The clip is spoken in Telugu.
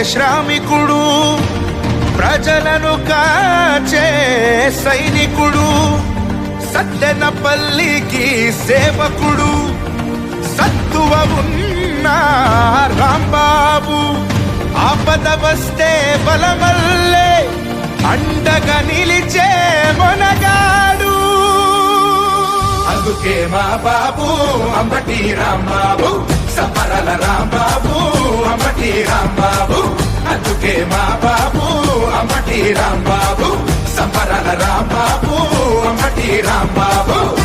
శ్రామికుడు, ప్రజలను కాచే సైనికుడు, సత్తెనపల్లికి సేవకుడు, సత్తువ ఉన్న రాంబాబు, ఆపద వస్తే బలమల్లే అండగా నిలిచే మొనగాడు. అందుకే మా బాబు అంబటి రాంబాబు, సమరల రాంబాబు అంబటి రాంబాబు. అందుకే మా బాబు అంబటి రాంబాబు, సమరల రాంబాబు అంబటి రాంబాబు.